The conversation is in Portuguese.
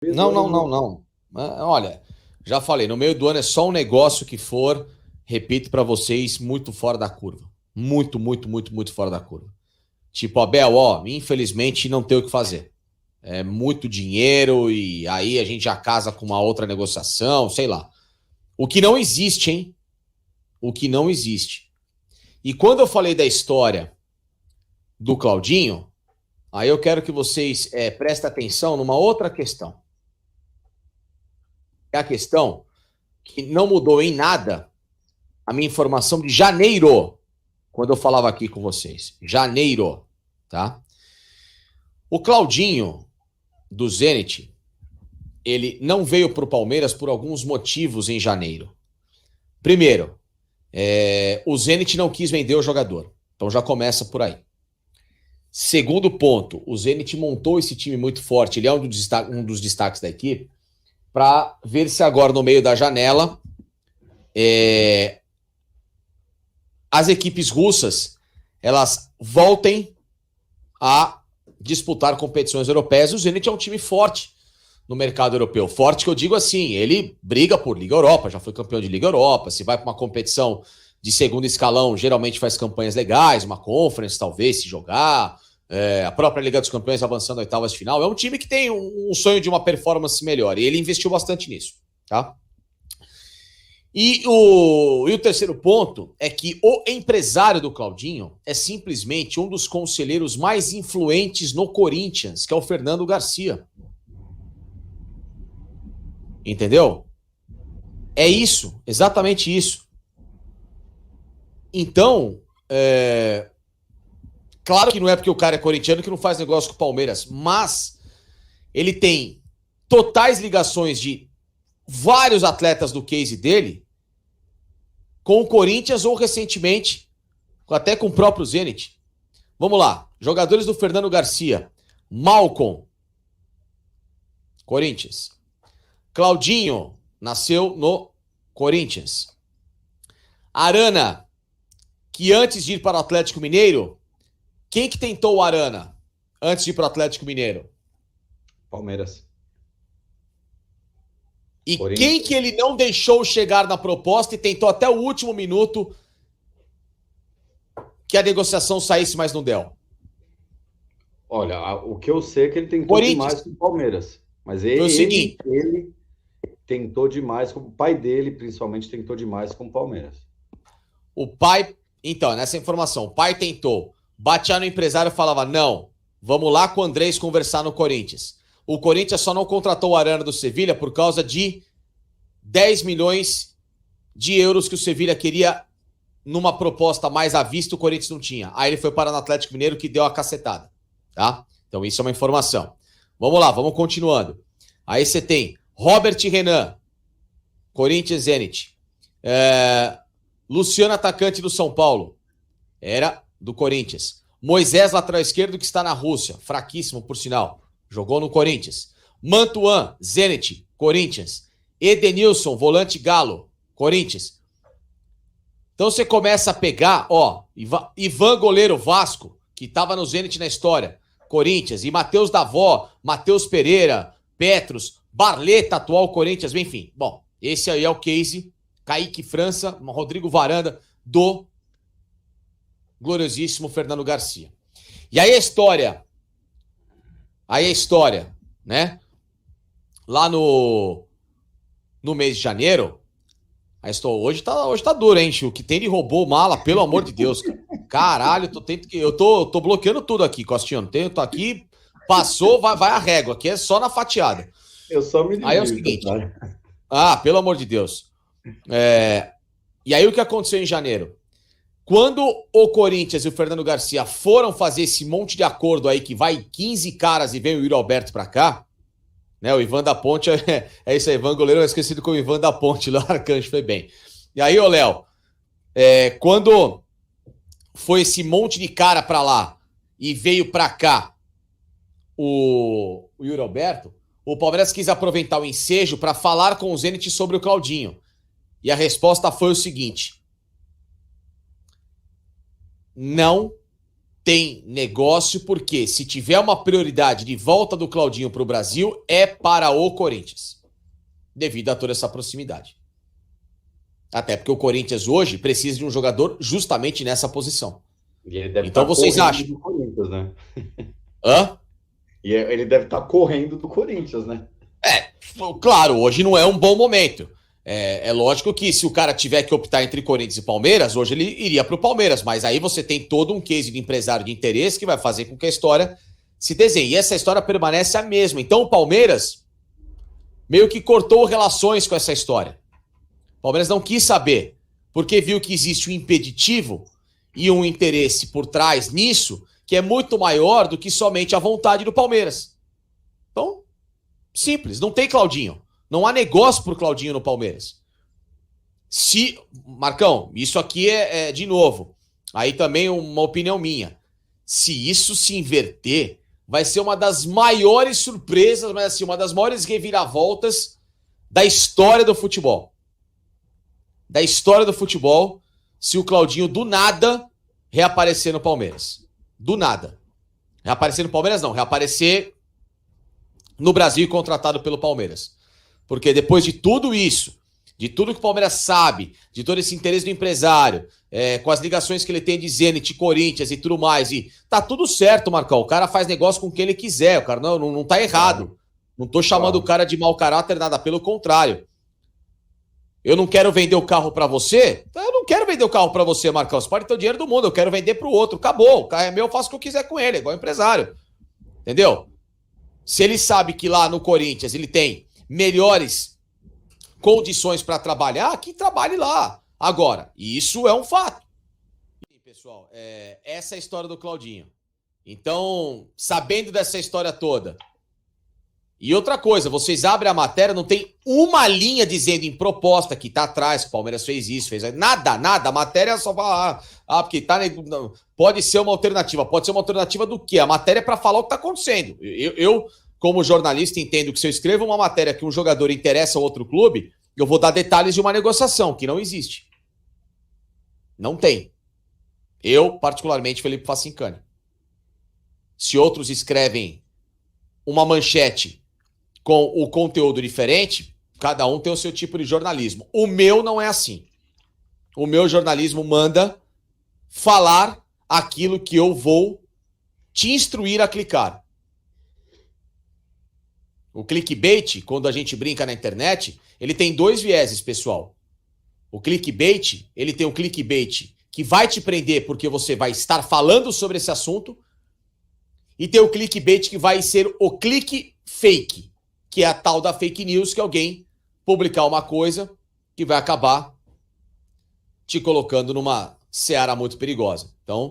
Não, não, não, não. Olha, já falei, no meio do ano é só um negócio que for, repito pra vocês, muito fora da curva. Muito, muito, muito, muito fora da curva. Tipo, Abel, ó, infelizmente não tem o que fazer. É muito dinheiro e aí a gente já casa com uma outra negociação, sei lá. O que não existe, hein? O que não existe. E quando eu falei da história do Claudinho, aí eu quero que vocês prestem atenção numa outra questão. É a questão que não mudou em nada a minha informação de janeiro, quando eu falava aqui com vocês. Janeiro, tá? O Claudinho, do Zenit, ele não veio para o Palmeiras por alguns motivos em janeiro. Primeiro, o Zenit não quis vender o jogador. Então já começa por aí. Segundo ponto, o Zenit montou esse time muito forte. Ele é um dos destaques da equipe para ver se agora no meio da janela as equipes russas elas voltem a disputar competições europeias. O Zenit é um time forte no mercado europeu. Forte que eu digo assim, ele briga por Liga Europa, já foi campeão de Liga Europa, se vai para uma competição de segundo escalão, geralmente faz campanhas legais, uma conference talvez, se jogar, a própria Liga dos Campeões avançando a oitavas de final. É um time que tem um sonho de uma performance melhor, e ele investiu bastante nisso, tá? E o terceiro ponto é que o empresário do Claudinho é simplesmente um dos conselheiros mais influentes no Corinthians, que é o Fernando Garcia. Entendeu? É isso, exatamente isso. Então, claro que não é porque o cara é corintiano que não faz negócio com o Palmeiras, mas ele tem totais ligações de vários atletas do case dele com o Corinthians ou recentemente até com o próprio Zenit. Vamos lá, jogadores do Fernando Garcia. Malcom, Corinthians. Claudinho, nasceu no Corinthians. Arana, que antes de ir para o Atlético Mineiro, quem que tentou o Arana antes de ir para o Atlético Mineiro? Palmeiras. E quem que ele não deixou chegar na proposta e tentou até o último minuto que a negociação saísse, mas não deu? Olha, o que eu sei é que ele tentou demais com o Palmeiras. Mas ele tentou demais, o pai dele, principalmente, tentou demais com o Palmeiras. O pai, então, nessa informação, o pai tentou, batia no empresário e falava, não, vamos lá com o Andrés conversar no Corinthians. O Corinthians só não contratou o Arana do Sevilha por causa de 10 milhões de euros que o Sevilha queria numa proposta mais à vista, o Corinthians não tinha. Aí ele foi para o Atlético Mineiro que deu a cacetada, tá? Então isso é uma informação. Vamos lá, vamos continuando. Aí você tem Robert Renan, Corinthians Zenit. Luciano, atacante do São Paulo, era do Corinthians. Moisés, lateral esquerdo, que está na Rússia, fraquíssimo por sinal, jogou no Corinthians. Mantuan, Zenit, Corinthians. Edenilson, volante Galo, Corinthians. Então você começa a pegar, ó, Ivan, goleiro Vasco, que estava no Zenit na história, Corinthians. E Matheus Davó, Matheus Pereira, Petros, Barleta, atual Corinthians, enfim. Bom, esse aí é o case. Kaique França, Rodrigo Varanda, do gloriosíssimo Fernando Garcia. E aí a história, né? Lá no mês de janeiro, hoje tá duro, hein, Chico? O que tem de roubou mala, pelo amor de Deus, cara. Caralho, eu tô bloqueando tudo aqui, Costinho. Tô aqui, passou, vai a régua. Aqui é só na fatiada. Eu só me divirto. Aí é o seguinte. Pelo amor de Deus. E aí o que aconteceu em janeiro? Quando o Corinthians e o Fernando Garcia foram fazer esse monte de acordo aí, que vai 15 caras e vem o Yuri Alberto pra cá, né? O Ivan da Ponte é isso aí, Ivan goleiro é esquecido como Ivan da Ponte, lá Arcanjo foi bem. E aí, ô Léo, quando foi esse monte de cara pra lá e veio pra cá o Yuri Alberto, o Palmeiras quis aproveitar o ensejo para falar com o Zenit sobre o Claudinho. E a resposta foi o seguinte: não tem negócio, porque se tiver uma prioridade de volta do Claudinho para o Brasil, é para o Corinthians, devido a toda essa proximidade. Até porque o Corinthians hoje precisa de um jogador justamente nessa posição. E ele deve então vocês acham? Do Corinthians, né? Hã? E ele deve estar correndo do Corinthians, né? Claro, hoje não é um bom momento. É lógico que se o cara tiver que optar entre Corinthians e Palmeiras, hoje ele iria para o Palmeiras, mas aí você tem todo um case de empresário de interesse que vai fazer com que a história se desenhe. E essa história permanece a mesma. Então o Palmeiras meio que cortou relações com essa história. O Palmeiras não quis saber, porque viu que existe um impeditivo e um interesse por trás nisso que é muito maior do que somente a vontade do Palmeiras. Então, simples, não tem Claudinho. Não há negócio por Claudinho no Palmeiras. Marcão, isso aqui de novo, aí também uma opinião minha. Se isso se inverter, vai ser uma das maiores surpresas, mas assim, uma das maiores reviravoltas da história do futebol. Da história do futebol, se o Claudinho do nada reaparecer no Palmeiras. Do nada. Reaparecer no Palmeiras não, reaparecer no Brasil contratado pelo Palmeiras. Porque depois de tudo isso, de tudo que o Palmeiras sabe, de todo esse interesse do empresário, com as ligações que ele tem de Zenit, Corinthians e tudo mais, e tá tudo certo, Marcão. O cara faz negócio com quem ele quiser, o cara não tá errado. Não tô chamando o cara de mau caráter, nada, pelo contrário. Eu não quero vender o carro pra você? Eu não quero vender o carro pra você, Marcão. Você pode ter o dinheiro do mundo, eu quero vender pro outro. Acabou, o carro é meu, eu faço o que eu quiser com ele, igual empresário. Entendeu? Se ele sabe que lá no Corinthians ele tem melhores condições para trabalhar, que trabalhe lá. Agora, isso é um fato. E, pessoal, essa é a história do Claudinho. Então, sabendo dessa história toda, e outra coisa, vocês abrem a matéria, não tem uma linha dizendo em proposta que tá atrás, que o Palmeiras fez isso, fez nada. A matéria só fala, porque tá, pode ser uma alternativa. Pode ser uma alternativa do quê? A matéria é para falar o que tá acontecendo. Eu, como jornalista, entendo que se eu escrevo uma matéria que um jogador interessa a outro clube, eu vou dar detalhes de uma negociação, que não existe. Não tem. Eu, particularmente, Felipe Facincani. Se outros escrevem uma manchete com o conteúdo diferente, cada um tem o seu tipo de jornalismo. O meu não é assim. O meu jornalismo manda falar aquilo que eu vou te instruir a clicar. O clickbait, quando a gente brinca na internet, ele tem dois vieses, pessoal. O clickbait, ele tem o clickbait que vai te prender porque você vai estar falando sobre esse assunto, e tem o clickbait que vai ser o click fake, que é a tal da fake news, que alguém publicar uma coisa que vai acabar te colocando numa seara muito perigosa. Então,